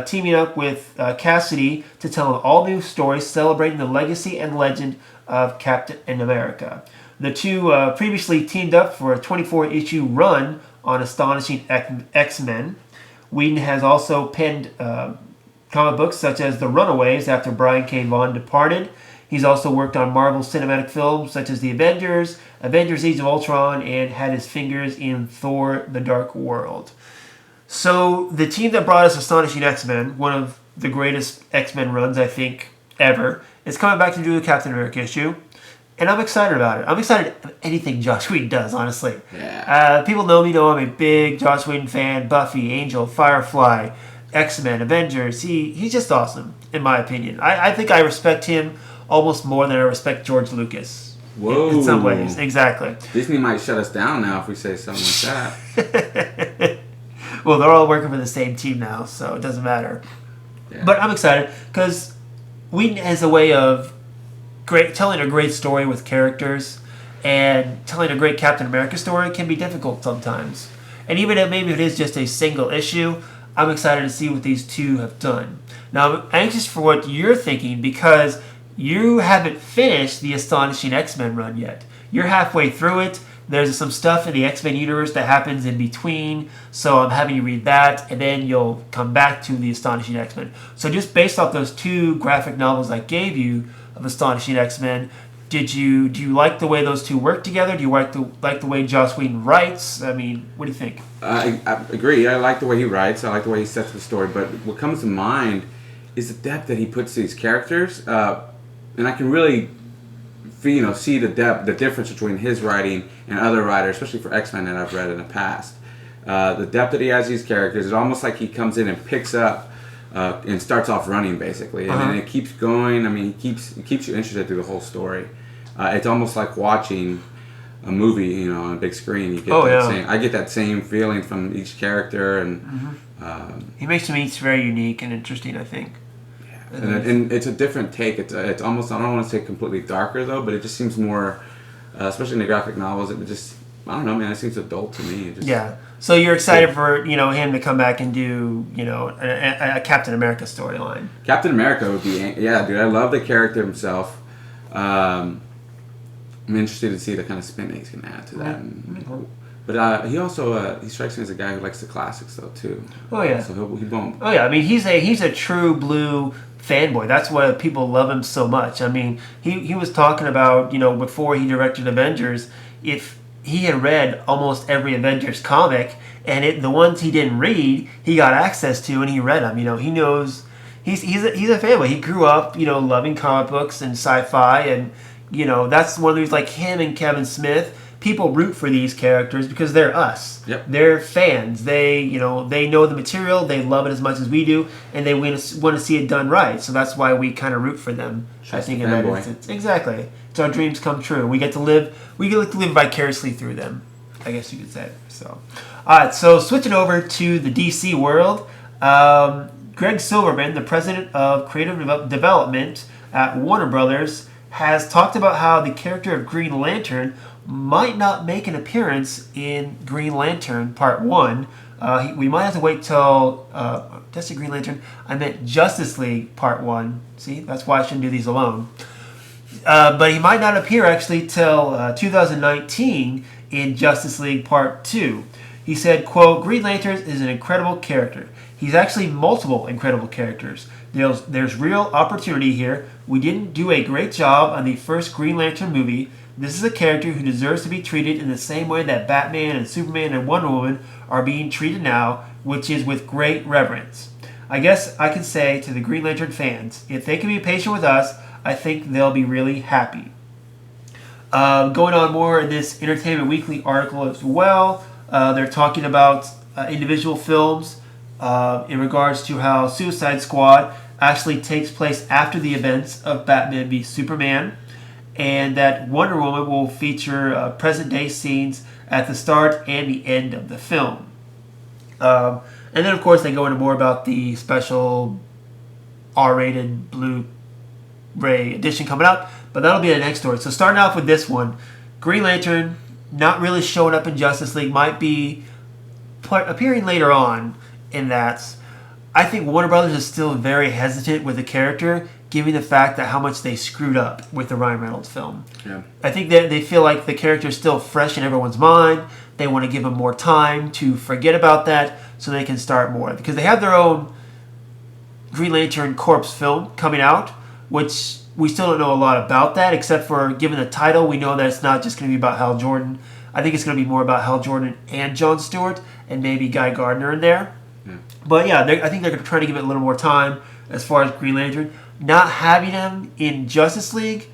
teaming up with Cassaday to tell an all-new story celebrating the legacy and legend of Captain America. The two previously teamed up for a 24-issue run on Astonishing X-Men. Whedon has also penned comic books such as The Runaways after Brian K. Vaughan departed. He's also worked on Marvel cinematic films such as The Avengers, Avengers Age of Ultron, and had his fingers in Thor: The Dark World. So the team that brought us Astonishing X-Men, one of the greatest X-Men runs I think ever, is coming back to do the Captain America issue. And I'm excited about it. I'm excited about anything Joss Whedon does, honestly. Yeah. People know I'm a big Joss Whedon fan. Buffy, Angel, Firefly, X-Men, Avengers. He's just awesome, in my opinion. I think I respect him almost more than I respect George Lucas. Whoa. In some ways, exactly. Disney might shut us down now if we say something like that. Well, they're all working for the same team now, so it doesn't matter. Yeah. But I'm excited because Whedon has a way of telling a great story with characters, and telling a great Captain America story can be difficult sometimes. And even if maybe it is just a single issue, I'm excited to see what these two have done. Now, I'm anxious for what you're thinking because you haven't finished the Astonishing X-Men run yet. You're halfway through it. There's some stuff in the X-Men universe that happens in between, so I'm having you read that, and then you'll come back to the Astonishing X-Men. So just based off those two graphic novels I gave you of Astonishing X-Men, do you like the way those two work together? Do you like the way Joss Whedon writes? I mean, what do you think? I agree. I like the way he writes. I like the way he sets the story. But what comes to mind is the depth that he puts to these characters, and I can really see the depth, the difference between his writing and other writers, especially for X-Men that I've read in the past. The depth that he has these characters, it's almost like he comes in and picks up and starts off running basically, and then it keeps going. I mean, he keeps you interested through the whole story. It's almost like watching a movie, on a big screen. You get I get that same feeling from each character, and he makes them each very unique and interesting, I think. And it's a different take. It's almost, I don't want to say completely darker though, but it just seems more especially in the graphic novels. It just, I don't know, man. It seems adult to me. It just, Yeah. So you're excited for him to come back and do a Captain America storyline. Captain America would be, yeah, dude. I love the character himself. I'm interested to see the kind of spin he's gonna add to that. But he also he strikes me as a guy who likes the classics though too. Oh yeah. So he won't. Oh yeah. I mean, he's a true blue fanboy. That's why people love him so much. I mean, he was talking about before he directed Avengers, if he had read almost every Avengers comic, and the ones he didn't read, he got access to, and he read them. He knows he's a fanboy. He grew up loving comic books and sci-fi, and that's one of these, like him and Kevin Smith. People root for these characters because they're us. Yep. They're fans. They they know the material. They love it as much as we do, and they want to see it done right. So that's why we kind of root for them. I think in that instance, exactly. It's our dreams come true. We get to live vicariously through them, I guess you could say. So, all right. So switching over to the DC world, Greg Silverman, the president of creative development at Warner Brothers, has talked about how the character of Green Lantern might not make an appearance in Green Lantern Part 1. We might have to wait till... That's the Green Lantern. I meant Justice League Part 1. See, that's why I shouldn't do these alone. But he might not appear actually till 2019 in Justice League Part 2. He said, quote, Green Lantern is an incredible character. He's actually multiple incredible characters. There's real opportunity here. We didn't do a great job on the first Green Lantern movie. This is a character who deserves to be treated in the same way that Batman and Superman and Wonder Woman are being treated now, which is with great reverence. I guess I can say to the Green Lantern fans, if they can be patient with us, I think they'll be really happy. Going on more in this Entertainment Weekly article as well, they're talking about individual films in regards to how Suicide Squad actually takes place after the events of Batman v Superman, and that Wonder Woman will feature present-day scenes at the start and the end of the film. And then, of course, they go into more about the special R-rated Blu-ray edition coming out, but that'll be the next story. So starting off with this one, Green Lantern not really showing up in Justice League, might be appearing later on in that. I think Warner Brothers is still very hesitant with the character, given the fact that how much they screwed up with the Ryan Reynolds film. Yeah. I think that they feel like the character is still fresh in everyone's mind. They want to give him more time to forget about that so they can start more. Because they have their own Green Lantern Corps film coming out, which we still don't know a lot about that, except for, given the title, we know that it's not just going to be about Hal Jordan. I think it's going to be more about Hal Jordan and Jon Stewart, and maybe Guy Gardner in there. Yeah. But yeah, I think they're going to try to give it a little more time as far as Green Lantern. Not having him in Justice League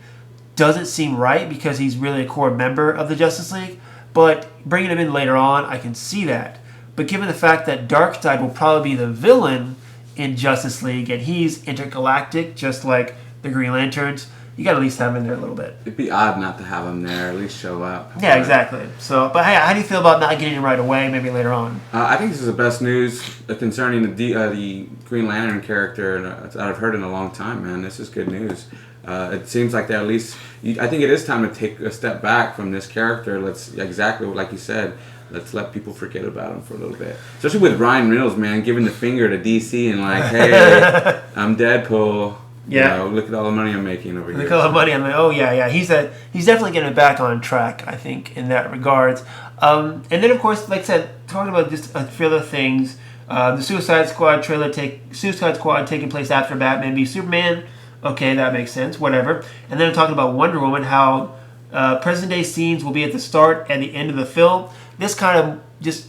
doesn't seem right because he's really a core member of the Justice League. But bringing him in later on, I can see that. But given the fact that Darkseid will probably be the villain in Justice League, and he's intergalactic, just like the Green Lanterns, you got to at least have him in there a little bit. It'd be odd not to have him there, at least show up. Yeah, exactly. So, but hey, how do you feel about not getting him right away, maybe later on? I think this is the best news concerning the Green Lantern character that I've heard in a long time, man. This is good news. It seems like they're at least... I think it is time to take a step back from this character. Let's, exactly like you said, let's let people forget about him for a little bit. Especially with Ryan Reynolds, man, giving the finger to DC and like, hey, I'm Deadpool. Yeah. Look at all the money I'm making over here. Look at all the money I'm making. Oh, yeah. He's definitely getting back on track, I think, in that regards. And then, of course, like I said, talking about just a few other things. The Suicide Squad trailer Suicide Squad taking place after Batman v Superman. Okay, that makes sense. Whatever. And then I'm talking about Wonder Woman, how present-day scenes will be at the start and the end of the film. This kind of just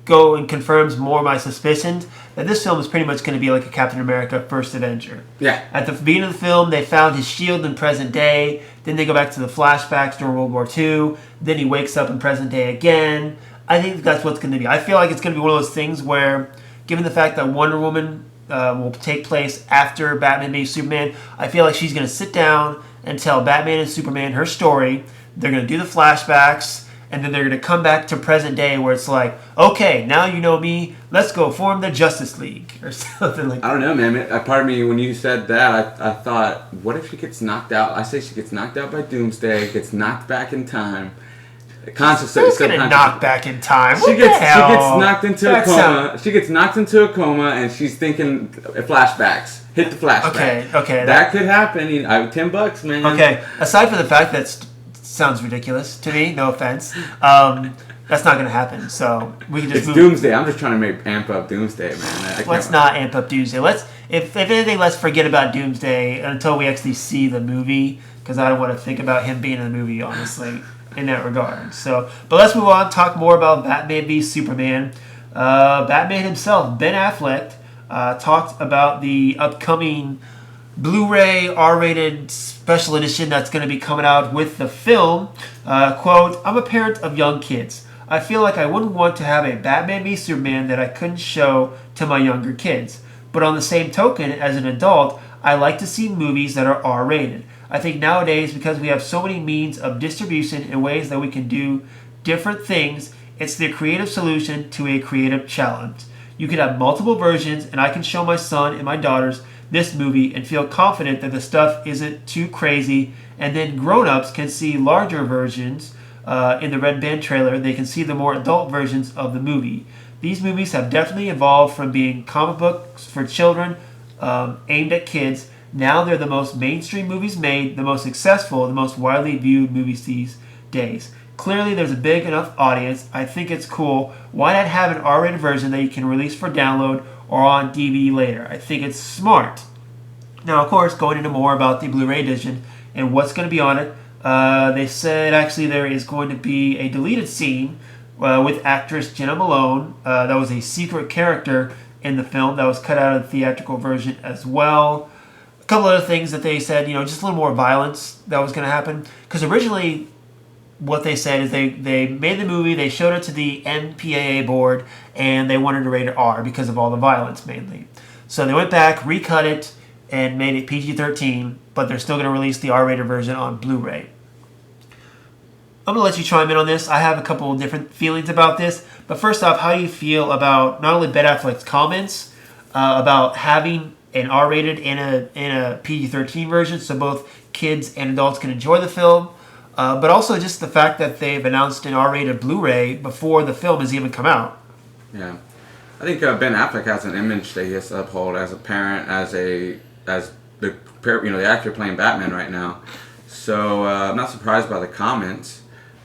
go and confirms more my suspicions that this film is pretty much going to be like a Captain America First Avenger. Yeah. At the beginning of the film, they found his shield in present day. Then they go back to the flashbacks during World War II. Then he wakes up in present day again. I think that's what's going to be. I feel like it's going to be one of those things where, given the fact that Wonder Woman will take place after Batman v Superman, I feel like she's going to sit down and tell Batman and Superman her story. They're going to do the flashbacks, and then they're going to come back to present day where it's like, okay, now you know me, let's go form the Justice League or something like that. I don't know, man. Part of me, when you said that, I thought, what if she gets knocked out? I say she gets knocked out by Doomsday, gets knocked back in time. Who's going to knock back in time? She gets knocked into a coma. She gets knocked into a coma, and she's thinking flashbacks. Hit the flashback. Okay. That could happen. $10, man. Okay. Aside from the fact that sounds ridiculous to me, no offense. That's not going to happen. So we can just move. Doomsday. I'm just trying to amp up Doomsday, man. Let's not amp up Doomsday. If anything, let's forget about Doomsday until we actually see the movie, because I don't want to think about him being in the movie, honestly, in that regard. So, but let's move on. Talk more about Batman v Superman. Batman himself, Ben Affleck, talked about the upcoming Blu-ray R-rated special edition that's going to be coming out with the film. Quote, I'm a parent of young kids. I feel like I wouldn't want to have a Batman v Superman that I couldn't show to my younger kids. But on the same token, as an adult, I like to see movies that are R-rated. I think nowadays, because we have so many means of distribution and ways that we can do different things, it's the creative solution to a creative challenge. You can have multiple versions, and I can show my son and my daughters this movie and feel confident that the stuff isn't too crazy, and then grown-ups can see larger versions in the Red Band trailer. They can see the more adult versions of the movie. These movies have definitely evolved from being comic books for children aimed at kids. Now they're the most mainstream movies made, the most successful, the most widely viewed movies these days. Clearly there's a big enough audience. I think it's cool. Why not have an R-rated version that you can release for download or on DVD later? I think it's smart. Now, of course, going into more about the Blu-ray edition and what's going to be on it, they said actually there is going to be a deleted scene with actress Jenna Malone. That was a secret character in the film that was cut out of the theatrical version as well. A couple other things that they said, just a little more violence that was going to happen. Because originally what they said is they made the movie, they showed it to the MPAA board, and they wanted to rate it R because of all the violence mainly. So they went back, recut it, and made it PG-13, but they're still going to release the R-rated version on Blu-ray. I'm going to let you chime in on this. I have a couple of different feelings about this. But first off, how do you feel about not only Ben Affleck's comments about having an R-rated and a PG-13 version so both kids and adults can enjoy the film, but also just the fact that they've announced an R-rated Blu-ray before the film has even come out? Yeah. I think Ben Affleck has an image that he has to uphold as a parent, as the actor playing Batman right now. So I'm not surprised by the comments,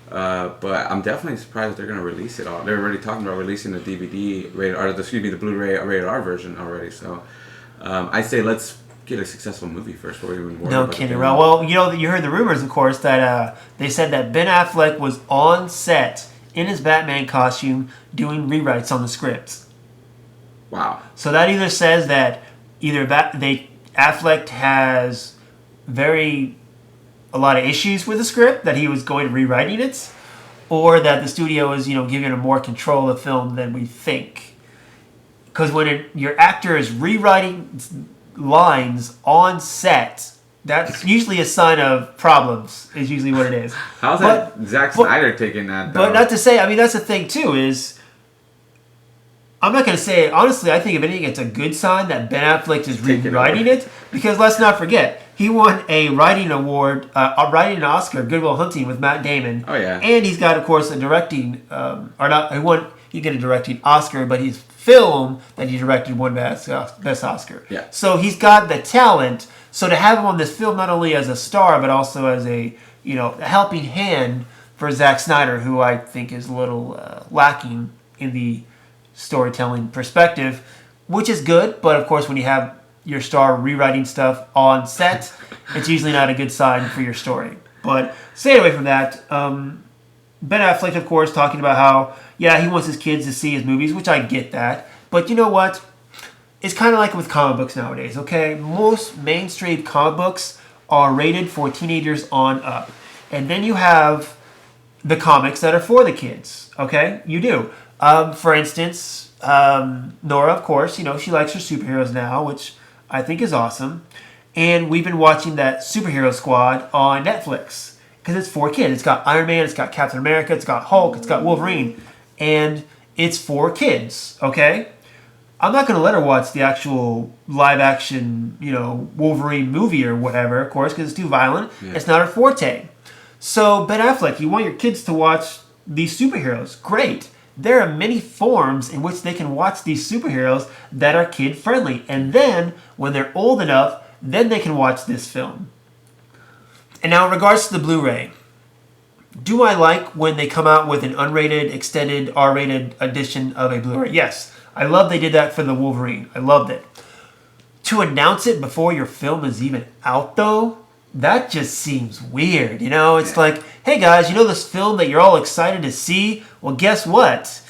but I'm definitely surprised they're going to release it all. They're already talking about releasing the DVD rated, or the Blu-ray rated R version already. So I say let's get a successful movie first before we even worry about it. No kidding, Ron. Well, you heard the rumors, of course, that they said that Ben Affleck was on set in his Batman costume doing rewrites on the script. Wow. So that either says that Affleck has a lot of issues with the script, that he was going to rewriting it, or that the studio is, giving him more control of the film than we think. Because when your actor is rewriting lines on set, that's usually a sign of problems, is usually what it is. How's Zack Snyder taking that, though? But not to say, that's the thing, too, is I'm not going to say, honestly, I think if anything, it's a good sign that Ben Affleck is rewriting it, because let's not forget, he won a writing award, writing an Oscar, Good Will Hunting, with Matt Damon. Oh, yeah. And he's got, of course, a directing, he get a directing Oscar, but his film that he directed won Best Oscar. Yeah. So he's got the talent. So to have him on this film, not only as a star, but also as a helping hand for Zack Snyder, who I think is a little lacking in the storytelling perspective, which is good. But of course, when you have your star rewriting stuff on set, it's usually not a good sign for your story. But stay away from that. Ben Affleck, of course, talking about how, he wants his kids to see his movies, which I get that. But you know what? It's kind of like with comic books nowadays, okay? Most mainstream comic books are rated for teenagers on up. And then you have the comics that are for the kids, okay? You do. For instance, Nora, of course, she likes her superheroes now, which I think is awesome. And we've been watching that Superhero Squad on Netflix. because it's for kids. It's got Iron Man, it's got Captain America, it's got Hulk, it's got Wolverine, and it's for kids. Okay, I'm not going to let her watch the actual live action, Wolverine movie or whatever, of course, because it's too violent. Yeah. It's not her forte. So Ben Affleck, you want your kids to watch these superheroes? Great. There are many forms in which they can watch these superheroes that are kid friendly, and then when they're old enough, then they can watch this film. And now in regards to the Blu-ray, do I like when they come out with an unrated, extended, R-rated edition of a Blu-ray? Yes. I love they did that for the Wolverine. I loved it. To announce it before your film is even out, though, that just seems weird. It's like, hey guys, this film that you're all excited to see? Well, guess what?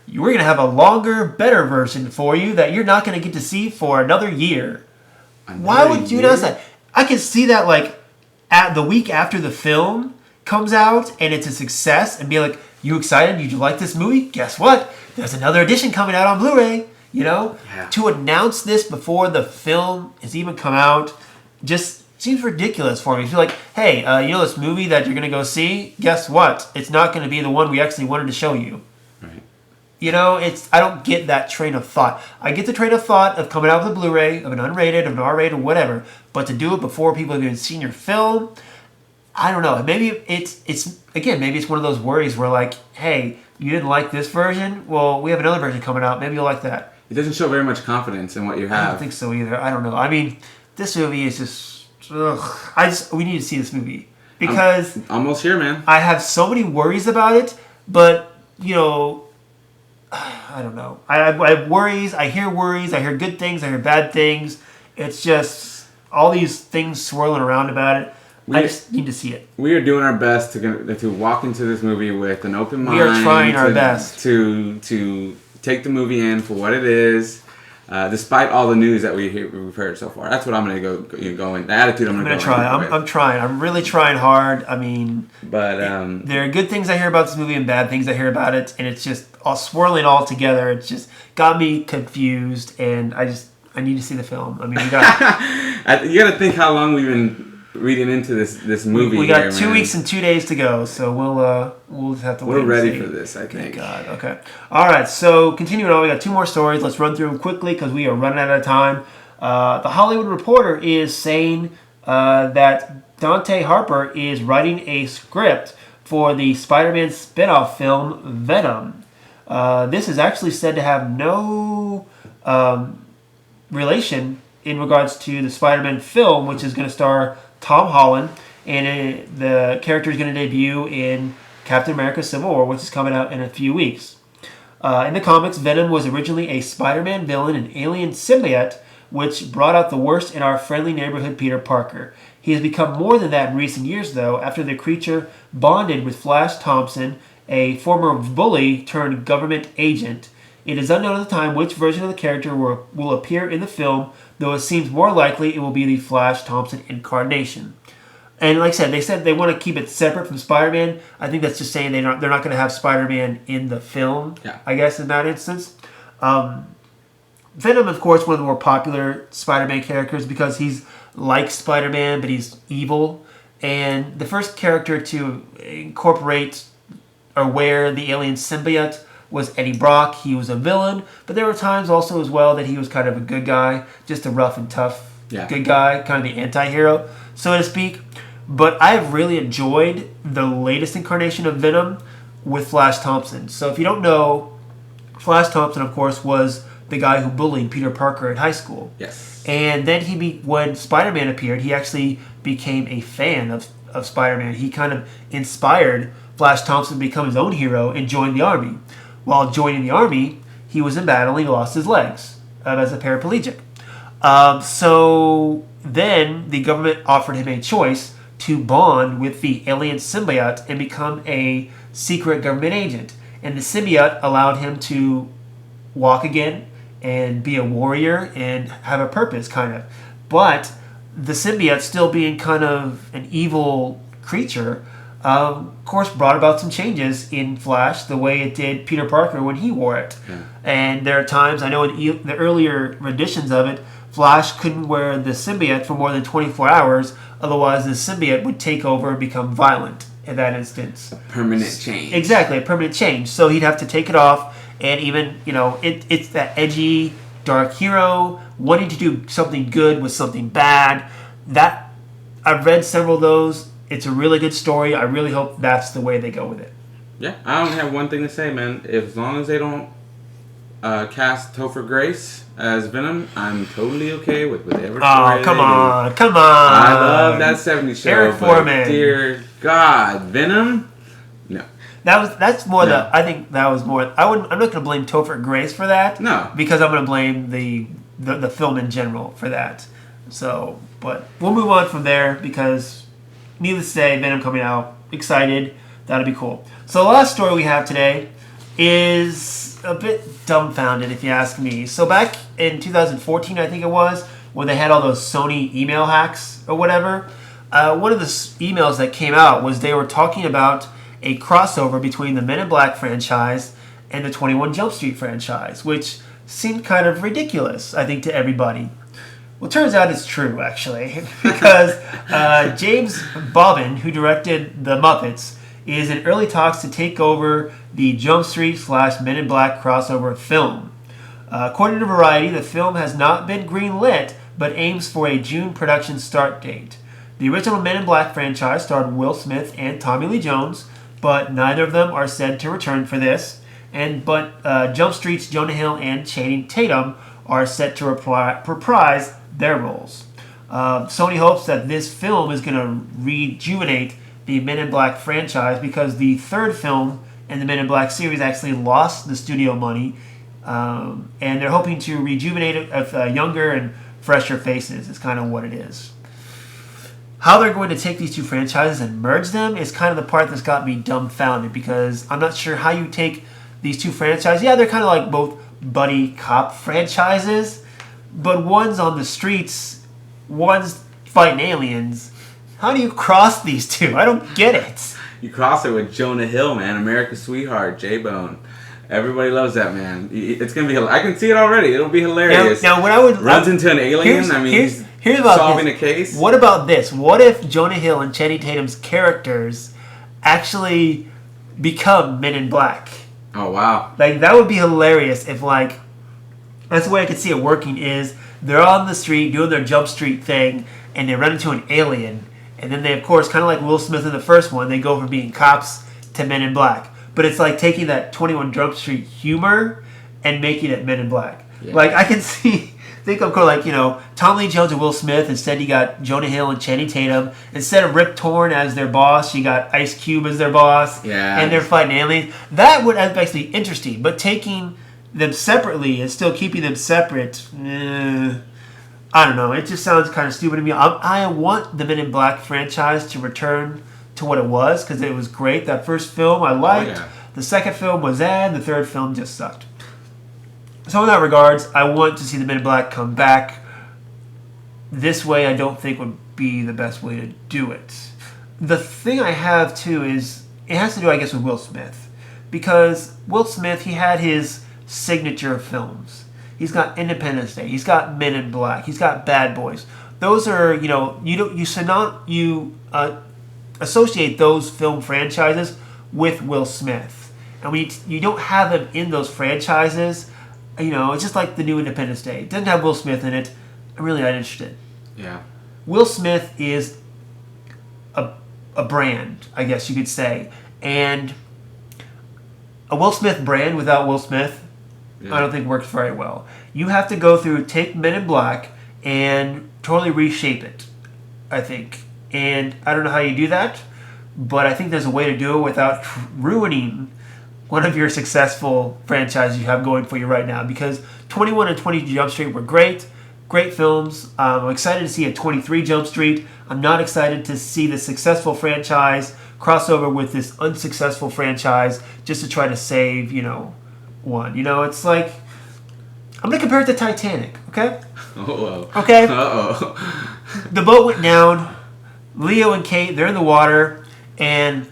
We're going to have a longer, better version for you that you're not going to get to see for another year. Why would you announce that? I can see that at the week after the film comes out and it's a success and be like, you excited? Did you like this movie? Guess what? There's another edition coming out on Blu-ray. Yeah. To announce this before the film has even come out just seems ridiculous for me. If you're like, hey, this movie that you're going to go see, guess what? It's not going to be the one we actually wanted to show you. Right. I don't get that train of thought. I get the train of thought of coming out with a Blu-ray, of an unrated, of an R-rated, whatever, but to do it before people have even seen your film, I don't know. Maybe maybe it's one of those worries where like, hey, you didn't like this version? Well, we have another version coming out. Maybe you'll like that. It doesn't show very much confidence in what you have. I don't think so either. I don't know. I mean, this movie is just... we need to see this movie. Because... I'm almost here, man. I have so many worries about it, but, I don't know. I have worries. I hear worries. I hear good things. I hear bad things. It's just all these things swirling around about it. I just need to see it. We are doing our best to walk into this movie with an open mind. We are trying our best to take the movie in for what it is, despite all the news that we've heard so far. That's what I'm going to go in. The attitude I'm going to try. I'm trying. I'm really trying hard. I mean, but there are good things I hear about this movie and bad things I hear about it, and it's just all swirling all together. It's just got me confused, and I need to see the film. I mean, you got to think how long we've been reading into this movie. We got 2 weeks and 2 days to go, so we'll just have to wait. We're ready for this, I think. God, okay. All right, so continuing on, we got 2 more stories. Let's run through them quickly because we are running out of time. The Hollywood Reporter is saying that Dante Harper is writing a script for the Spider-Man spin-off film Venom. This is actually said to have no relation in regards to the Spider-Man film, which is going to star Tom Holland, and the character is going to debut in Captain America Civil War, which is coming out in a few weeks. In the comics, Venom was originally a Spider-Man villain and alien symbiote, which brought out the worst in our friendly neighborhood Peter Parker. He has become more than that in recent years, though, after the creature bonded with Flash Thompson, a former bully turned government agent. It is unknown at the time which version of the character will appear in the film, though it seems more likely it will be the Flash Thompson incarnation. And like I said, they said they want to keep it separate from Spider-Man. I think that's just saying they're not going to have Spider-Man in the film, I guess, in that instance. Venom, of course, one of the more popular Spider-Man characters because he's like Spider-Man, but he's evil. And the first character to incorporate or wear the alien symbiote was Eddie Brock. He was a villain, but there were times also as well that he was kind of a good guy, just a rough and tough good guy, kind of the anti-hero, so to speak. But I've really enjoyed the latest incarnation of Venom with Flash Thompson. So if you don't know, Flash Thompson, of course, was the guy who bullied Peter Parker in high school. Yes. And then when Spider-Man appeared, he actually became a fan of Spider-Man. He kind of inspired Flash Thompson to become his own hero and join the army. While joining the army, he was in battle and he lost his legs as a paraplegic. So then the government offered him a choice to bond with the alien symbiote and become a secret government agent. And the symbiote allowed him to walk again and be a warrior and have a purpose, kind of. But the symbiote, still being kind of an evil creature, of course, brought about some changes in Flash the way it did Peter Parker when he wore it. Yeah. And there are times, I know in the earlier renditions of it, Flash couldn't wear the symbiote for more than 24 hours, otherwise the symbiote would take over and become violent in that instance. Permanent change. Exactly, a permanent change. So he'd have to take it off, and even, it's that edgy, dark hero wanting to do something good with something bad. That I've read several of those. It's a really good story. I really hope that's the way they go with it. Yeah, I only have one thing to say, man. As long as they don't cast Topher Grace as Venom, I'm totally okay with whatever story Oh, come on. I love that 70s show. Eric but Foreman. Dear God, Venom? No. That's more No. I think that was more. I'm not going to blame Topher Grace for that. No. Because I'm going to blame the film in general for that. So, but we'll move on from there because, needless to say, Venom coming out. Excited. That'll be cool. So the last story we have today is a bit dumbfounded, if you ask me. So back in 2014, I think it was, when they had all those Sony email hacks or whatever, one of the emails that came out was they were talking about a crossover between the Men in Black franchise and the 21 Jump Street franchise, which seemed kind of ridiculous, I think, to everybody. Well, it turns out it's true, actually, because James Bobbin, who directed The Muppets, is in early talks to take over the Jump Street / Men in Black crossover film. According to Variety, the film has not been greenlit, but aims for a June production start date. The original Men in Black franchise starred Will Smith and Tommy Lee Jones, but neither of them are said to return for this. But Jump Street's Jonah Hill and Channing Tatum are set to reprise their roles. Sony hopes that this film is going to rejuvenate the Men in Black franchise because the third film in the Men in Black series actually lost the studio money, and they're hoping to rejuvenate it with younger and fresher faces is kind of what it is. How they're going to take these two franchises and merge them is kind of the part that's got me dumbfounded because I'm not sure how you take these two franchises. Yeah, they're kind of like both buddy cop franchises, but one's on the streets, one's fighting aliens. How do you cross these two? I don't get it. You cross it with Jonah Hill, man. America's sweetheart, J-Bone. Everybody loves that, man. It's going to be... I can see it already. It'll be hilarious. Now what I would... Runs into an alien. Here's about solving a case. What about this? What if Jonah Hill and Channing Tatum's characters actually become Men in Black? Oh, wow. Like, that would be hilarious if, like... That's the way I could see it working is they're on the street doing their Jump Street thing, and they run into an alien. And then they, of course, kind of like Will Smith in the first one, they go from being cops to Men in Black. But it's like taking that 21 Jump Street humor and making it Men in Black. Yeah. Like, I can think of like, Tom Lee Jones and Will Smith. Instead, you got Jonah Hill and Channing Tatum. Instead of Rip Torn as their boss, you got Ice Cube as their boss. Yeah. And they're fighting aliens. That would actually be interesting. But taking them separately and still keeping them separate, I don't know. It just sounds kind of stupid to me. I want the Men in Black franchise to return to what it was because it was great. That first film I liked. Oh, yeah. The second film was and the third film just sucked. So in that regards, I want to see the Men in Black come back. This way I don't think would be the best way to do it. The thing I have too is, it has to do I guess with Will Smith. Because Will Smith, he had his signature films. He's got Independence Day. He's got Men in Black. He's got Bad Boys. Those are, you associate those film franchises with Will Smith. And when you don't have him in those franchises, it's just like the new Independence Day. It doesn't have Will Smith in it. I'm really not interested. Yeah. Will Smith is a brand, I guess you could say. And a Will Smith brand without Will Smith, yeah, I don't think works very well. You have to take Men in Black and totally reshape it, I think. And I don't know how you do that, but I think there's a way to do it without ruining one of your successful franchises you have going for you right now. Because 21 and 20 Jump Street were great films. I'm excited to see a 23 Jump Street. I'm not excited to see the successful franchise crossover with this unsuccessful franchise just to try to save, one. It's like, I'm going to compare it to Titanic, okay? Uh-oh. Okay? Uh-oh. The boat went down. Leo and Kate, they're in the water, and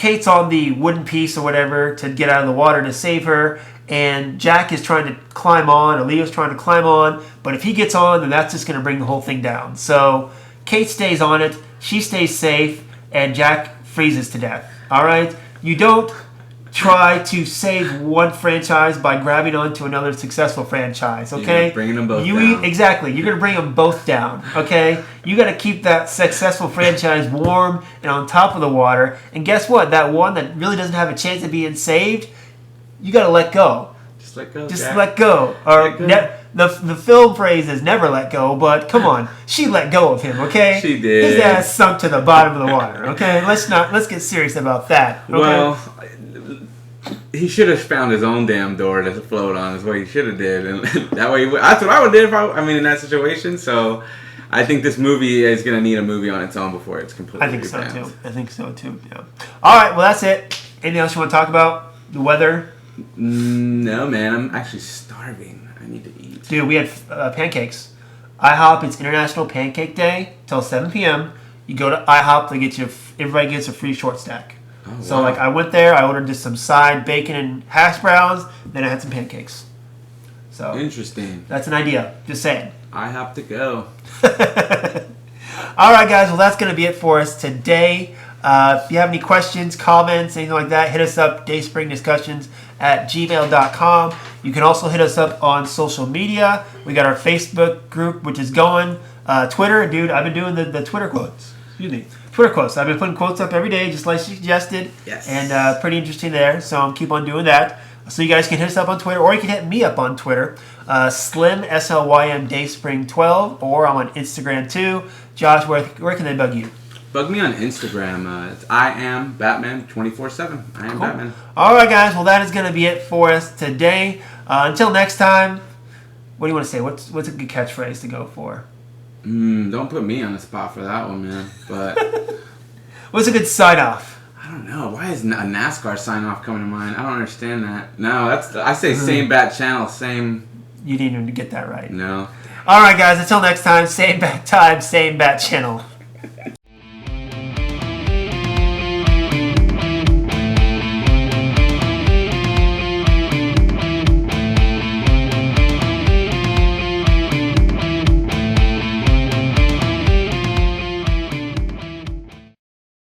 Kate's on the wooden piece or whatever to get out of the water to save her, and Jack is trying to climb on, or Leo's trying to climb on, but if he gets on, then that's just going to bring the whole thing down. So Kate stays on it, she stays safe, and Jack freezes to death. All right? You don't try to save one franchise by grabbing onto another successful franchise, okay? You're bringing them both down. Exactly. You're going to bring them both down, okay? You got to keep that successful franchise warm and on top of the water. And guess what? That one that really doesn't have a chance of being saved, you got to let go. Just let go, Just Jack. let go. Or Let go. the film phrase is never let go, but come on. She let go of him, okay? She did. His ass sunk to the bottom of the water, okay? Let's get serious about that. Okay? Well, he should have found his own damn door to float on. Is what he should have did, and that way that's what I would do if I mean in that situation. So, I think this movie is gonna need a movie on its own before it's completely. I think so revamped. too. I think so too. Yeah. All right. Well, that's it. Anything else you want to talk about? The weather, No, man. I'm actually starving. I need to eat. dude. We had pancakes. IHOP. It's International Pancake Day till 7 p.m. You go to IHOP. They get you. Everybody gets a free short stack. Oh, So wow. like I went there. I ordered just some side bacon and hash browns. Then I had some pancakes. So Interesting. that's an idea. Just saying. I have to go. All right, guys. Well, that's going to be it for us today. If you have any questions, comments, anything like that, hit us up, dayspringdiscussions@gmail.com. You can also hit us up on social media. We got our Facebook group, which is going. Twitter, dude, I've been doing the Twitter quotes. Excuse me. Twitter quotes. I've been putting quotes up every day, just like you suggested. Yes. And pretty interesting there, so I'm keep on doing that. So you guys can hit us up on Twitter, or you can hit me up on Twitter. Slim, SLYM, Dayspring12, or I'm on Instagram too. Josh, where can they bug you? Bug me on Instagram. It's I am Batman 24/7. I am Batman. All right, guys. Well, that is going to be it for us today. Until next time, what do you want to say? What's a good catchphrase to go for? Don't put me on the spot for that one, man. But What's a good sign off? I don't know. Why is a NASCAR sign off coming to mind? I don't understand that. No, I say same bat channel, same. You didn't even get that right. No. All right, guys. Until next time, same bat time, same bat channel.